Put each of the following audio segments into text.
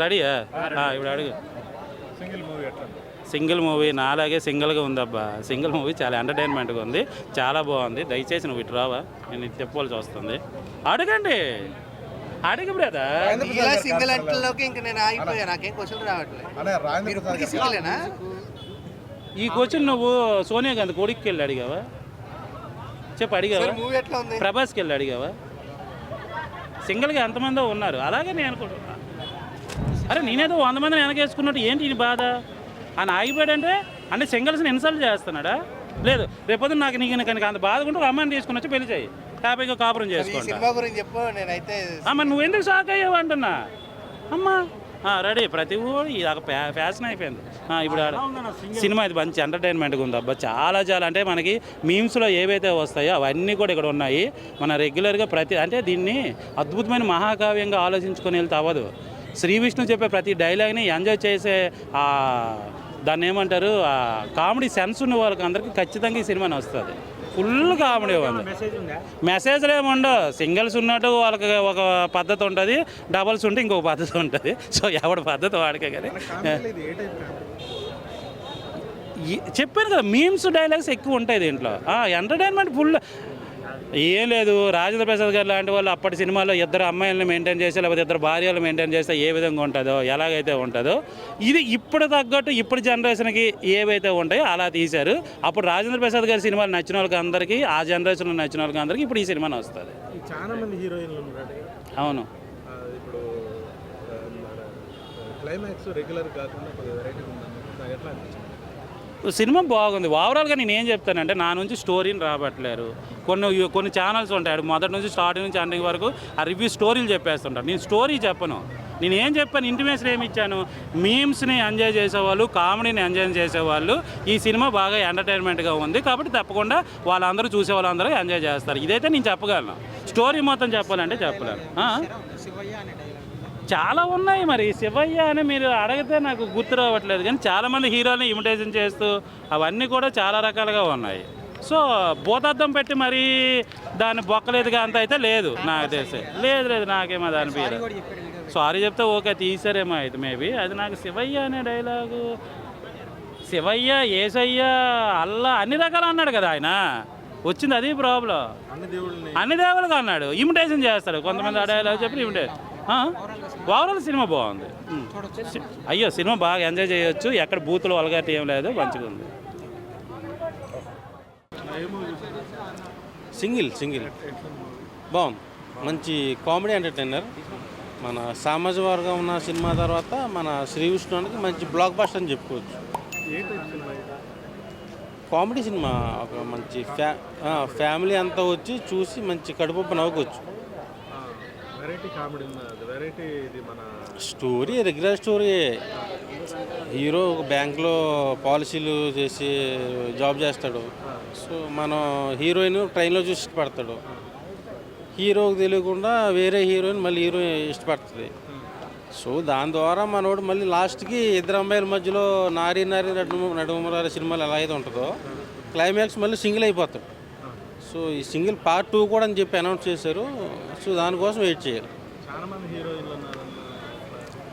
రెడీయా ఇప్పుడు అడుగు. సింగిల్ మూవీ నాలాగే సింగిల్గా ఉందబ్బా. సింగిల్ మూవీ చాలా ఎంటర్టైన్మెంట్గా ఉంది, చాలా బాగుంది. దయచేసి నువ్వు ఇటు రావా, నేను ఇది చెప్పవలసి వస్తుంది. అడగండి, అడుగు బ్రదర్. సింగిల్ అంటలోకి ఇంకా నేను ఆగిపోయా, నాకేం క్వశ్చన్ రావట్లేదు. ఈ క్వశ్చన్ నువ్వు సోనియా గాంధీ కొడుక్కి వెళ్ళి అడిగావా? చెప్పు, అడిగావా? మూవీ ఎట్లా ఉంది? ప్రభాస్కి వెళ్ళి అడిగావా? సింగిల్గా ఎంతమందో ఉన్నారు, అలాగే నేను అనుకుంటున్నా. అరే నేనేదో 100 మందిని వెనకేసుకున్నట్టు ఏంటి ఈ బాధ అని ఆగిపోయాడంటే అంటే సింగిల్స్ని ఇన్సల్ట్ చేస్తున్నాడా? లేదు, రేపొద్దు నాకు నీకు అంత బాధకుంటూ రమ్మని తీసుకుని వచ్చి పెళ్లి చేయి, హ్యాపీగా కాపురం చేసుకోండి. సినిమా గురించి చెప్పు. నేనైతే అమ్మ నువ్వు ఎందుకు షాక్ అయ్యావు అంటున్నా. అమ్మా రెడీ, ప్రతి ఊరు ఇది ఫ్యాషన్ అయిపోయింది. ఇప్పుడు సినిమా ఇది మంచి ఎంటర్టైన్మెంట్గా ఉంది అబ్బా, చాలా చాలా. అంటే మనకి మీమ్స్లో ఏవైతే వస్తాయో అవన్నీ కూడా ఇక్కడ ఉన్నాయి. మన రెగ్యులర్గా అంటే దీన్ని అద్భుతమైన మహాకావ్యంగా ఆలోచించుకొని వెళ్తే అవ్వదు. శ్రీ విష్ణు చెప్పే ప్రతి డైలాగ్ని ఎంజాయ్ చేసే దాన్ని ఏమంటారు, కామెడీ సెన్స్ ఉన్న వాళ్ళకి అందరికీ ఖచ్చితంగా ఈ సినిమాని వస్తుంది. ఫుల్ కామెడీ ఉంది. మెసేజ్లు ఏముండవు. సింగిల్స్ ఉన్నట్టు వాళ్ళకి ఒక పద్ధతి ఉంటుంది, డబల్స్ ఉంటే ఇంకొక పద్ధతి ఉంటుంది. సో ఎవడి పద్ధతి వాడికే. కానీ చెప్పాను కదా, మీమ్స్ డైలాగ్స్ ఎక్కువ ఉంటాయి దీంట్లో. Entertainment full. ఏం లేదు, రాజేంద్ర ప్రసాద్ గారు లాంటి వాళ్ళు అప్పటి సినిమాలో ఇద్దరు అమ్మాయిలను మెయింటైన్ చేస్తే, లేకపోతే ఇద్దరు భార్యలు మెయింటైన్ చేస్తే ఏ విధంగా ఉంటుందో, ఎలాగైతే ఉంటుందో, ఇది ఇప్పుడు తగ్గట్టు ఇప్పుడు జనరేషన్కి ఏవైతే ఉంటాయో అలా తీశారు. అప్పుడు రాజేంద్ర ప్రసాద్ గారి సినిమాలు నచ్చిన వాళ్ళకి అందరికీ, ఆ జనరేషన్లో నచ్చిన వాళ్ళకి అందరికీ ఇప్పుడు ఈ సినిమాని వస్తుంది. చాలా మంది హీరోయిన్లు ఉన్నారు. అవును, ఇప్పుడు క్లైమాక్స్ రెగ్యులర్ కాకుండా కొద్దిగా వెరైటీ ఉందన్నమాట. ఎట్లా అనిపించింది? సినిమా బాగుంది. ఓవరాల్గా నేను ఏం చెప్తానంటే, నా నుంచి స్టోరీని రాబట్టలేరు. కొన్ని ఛానల్స్ ఉంటాయి, మొదటి నుంచి స్టార్టింగ్ నుంచి ఎండింగ్ వరకు ఆ రివ్యూ స్టోరీలు చెప్పేస్తుంటారు. నేను స్టోరీ చెప్పను. నేను ఏం చెప్పాను, ఇంటిమేషన్ ఏమి ఇచ్చాను, మీమ్స్ని ఎంజాయ్ చేసేవాళ్ళు, కామెడీని ఎంజాయ్ చేసేవాళ్ళు ఈ సినిమా బాగా ఎంటర్టైన్మెంట్గా ఉంది కాబట్టి తప్పకుండా వాళ్ళందరూ చూసే వాళ్ళందరూ ఎంజాయ్ చేస్తారు. ఇదైతే నేను చెప్పగలను. స్టోరీ మొత్తం చెప్పాలంటే చెప్పలేను. చాలా ఉన్నాయి. మరి శివయ్య అని మీరు అడిగితే నాకు గుర్తు రావట్లేదు, కానీ చాలామంది హీరోని ఇమిటేషన్ చేస్తూ అవన్నీ కూడా చాలా రకాలుగా ఉన్నాయి. సో భూతార్థం పెట్టి మరీ దాన్ని బొక్కలేదుగా అంత అయితే లేదు నాకు తెలిసి. లేదు నాకేమో దాని పేరు సారీ చెప్తే ఓకే తీసారేమో అయితే మేబీ. అది నాకు శివయ్య అనే డైలాగు, శివయ్య ఏసయ్య అల్లా అన్ని రకాలు అన్నాడు కదా ఆయన, వచ్చింది అది ప్రాబ్లం. అన్ని దేవుళ్ళగా అన్నాడు, ఇమిటేషన్ చేస్తాడు కొంతమంది. ఆ డైలాగ్ చెప్పి ఇమిటేషన్. ఓవరాల్ సినిమా బాగుంది. అయ్యో సినిమా బాగా ఎంజాయ్ చేయొచ్చు, ఎక్కడ బూతులు అలగాటి ఏం లేదు, మంచిగా ఉంది. సింగిల్ బాగుంది, మంచి కామెడీ ఎంటర్టైనర్. మన సామాజిక వర్గం ఉన్న సినిమా తర్వాత మన శ్రీ విష్ణుకి మంచి బ్లాక్ బస్టర్ అని చెప్పుకోవచ్చు. కామెడీ సినిమా, ఒక మంచి ఫ్యామిలీ అంతా వచ్చి చూసి మంచి కడుపు నవ్వుకోవచ్చు. Story regular story. హీరో ఒక బ్యాంక్లో పాలసీలు చేసి జాబ్ చేస్తాడు. సో మనం హీరోయిన్ ట్రైన్లో చూసి ఇష్టపడతాడు. హీరోకి తెలియకుండా వేరే హీరోయిన్ మళ్ళీ హీరోయిన్ ఇష్టపడుతుంది. సో దాని ద్వారా మనోడు మళ్ళీ లాస్ట్కి ఇద్దరు అమ్మాయిల మధ్యలో నారీ నడుమరారి సినిమాలు ఎలా అయితే ఉంటుందో క్లైమాక్స్ మళ్ళీ సింగిల్ అయిపోతాడు. సో ఈ సింగిల్ పార్ట్ 2 కూడా అని చెప్పి అనౌన్స్ చేశారు. సో దానికోసం వెయిట్ చేయాలి.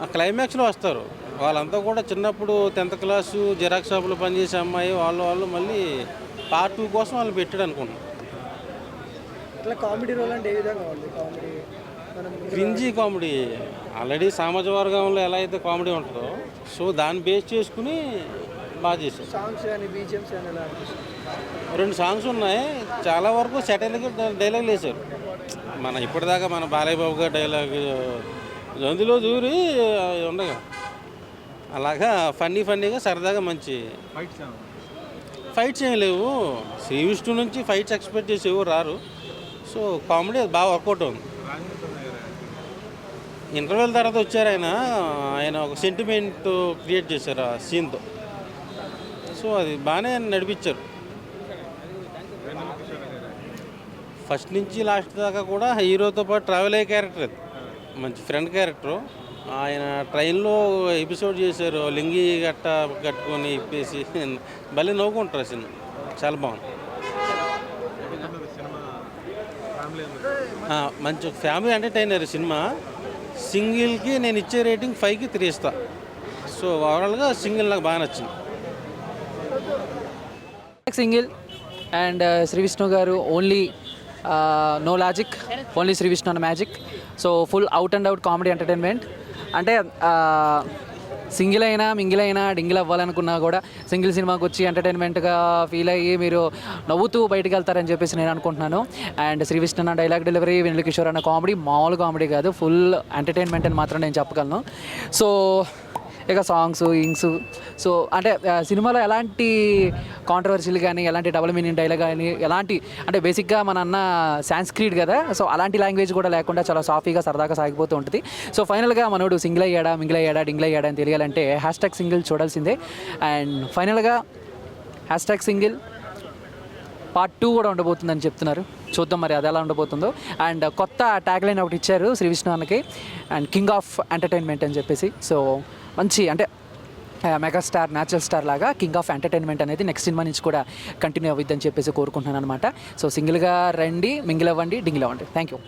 ఆ క్లైమాక్స్లో వస్తారు వాళ్ళంతా కూడా. చిన్నప్పుడు 10th క్లాసు జిరాక్స్ షాపులో పనిచేసే అమ్మాయి వాళ్ళు మళ్ళీ పార్ట్ 2 కోసం వాళ్ళు పెట్టాడు అనుకుంటున్నాం. ఇట్లా కామెడీ రోల్ అంటే ఏ విధంగా ఉంది? Cringey comedy. ఆల్రెడీ సామాజిక వర్గంలో ఎలా అయితే కామెడీ ఉంటుందో సో దాన్ని బేస్ చేసుకుని బాగా చేశారు. సాంగ్స్ కానీ బీజిఎమ్స్ కానీ ఎలా అనిపిస్తుంది? 2 సాంగ్స్ ఉన్నాయి, చాలా వరకు సెటైర్కి డైలాగులు వేశారు. మన ఇప్పటిదాకా మన బాలయ్య బాబు గారు డైలాగ్ అందులో దూరి ఉండగా అలాగా ఫన్నీగా సరదాగా మంచి ఫైట్స్ ఏం లేవు. శ్రీ విష్ణు నుంచి ఫైట్స్ ఎక్స్పెక్ట్ చేసి ఎవరు రారు. సో కామెడీ బాగా వర్కౌట్ ఉంది. ఇంటర్వెల్ తర్వాత వచ్చారు ఆయన ఒక సెంటిమెంట్ క్రియేట్ చేశారు ఆ సీన్తో. సో అది బాగానే నడిపించారు. ఫస్ట్ నుంచి లాస్ట్ దాకా కూడా హీరోతో పాటు ట్రావెల్ అయ్యే క్యారెక్టర్ అది, మంచి ఫ్రెండ్ క్యారెక్టరు. ఆయన ట్రైన్లో ఎపిసోడ్ చేశారు, లింగి కట్టుకొని ఇప్పేసి భలే నవ్వుకుంటారు. సినిమా చాలా బాగుంది. మంచి ఫ్యామిలీ ఎంటర్టైనర్ సినిమా. సింగిల్కి నేను ఇచ్చే రేటింగ్ 5కి 3 ఇస్తా. సో ఓవరాల్గా సింగిల్ నాకు బాగా నచ్చింది. సింగిల్ అండ్ శ్రీ విష్ణు గారు only no logic, only Sri Vishnu అన్న magic. So full out and out comedy entertainment. అంటే సింగిల్ అయినా మింగిల్ అయినా డింగిల్ అవ్వాలనుకున్నా కూడా సింగిల్ సినిమాకి వచ్చి ఎంటర్టైన్మెంట్గా ఫీల్ అయ్యి మీరు నవ్వుతూ బయటికి వెళ్తారని చెప్పేసి నేను అనుకుంటున్నాను. అండ్ శ్రీ విష్ణు అన్న డైలాగ్ డెలివరీ, వెన్నెల కిషోర్ అన్న కామెడీ మామూలు కామెడీ కాదు, ఫుల్ ఎంటర్టైన్మెంట్ అని మాత్రం నేను చెప్పగలను. సో ఇక సాంగ్స్ ఇంగ్స్, సో అంటే సినిమాలో ఎలాంటి కాంట్రవర్సీలు కానీ, ఎలాంటి డబుల్ మీనింగ్ డైలాగ్ కానీ, ఎలాంటి అంటే బేసిక్గా మన అన్న సాంస్క్రిట్ కదా, సో అలాంటి లాంగ్వేజ్ కూడా లేకుండా చాలా సాఫీగా సరదాగా సాగిపోతూ ఉంటుంది. సో ఫైనల్గా మనోడు సింగిల్ అయ్యాడా మింగిల్ అయ్యాడా డింగిల్ అయ్యాడా అని తెలియాలంటే #సింగిల్ చూడాల్సిందే. అండ్ ఫైనల్గా #సింగిల్ పార్ట్ 2 కూడా ఉండబోతుందని చెప్తున్నారు. చూద్దాం మరి అది ఎలా ఉండబోతుందో. అండ్ కొత్త ట్యాగ్ లైన్ ఒకటి ఇచ్చారు శ్రీ విష్ణు అన్నకి, అండ్ కింగ్ ఆఫ్ ఎంటర్టైన్మెంట్ అని చెప్పేసి. సో మంచి అంటే మెగాస్టార్ న్యాచురల్ స్టార్ లాగా కింగ్ ఆఫ్ ఎంటర్టైన్మెంట్ అనేది నెక్స్ట్ సినిమా నుంచి కూడా కంటిన్యూ అవ్వద్దని చెప్పేసి కోరుకుంటున్నాను అనమాట. సో సింగిల్గా రండి, మింగిల్ అవ్వండి, డింగిల్ అవ్వండి. Thank you.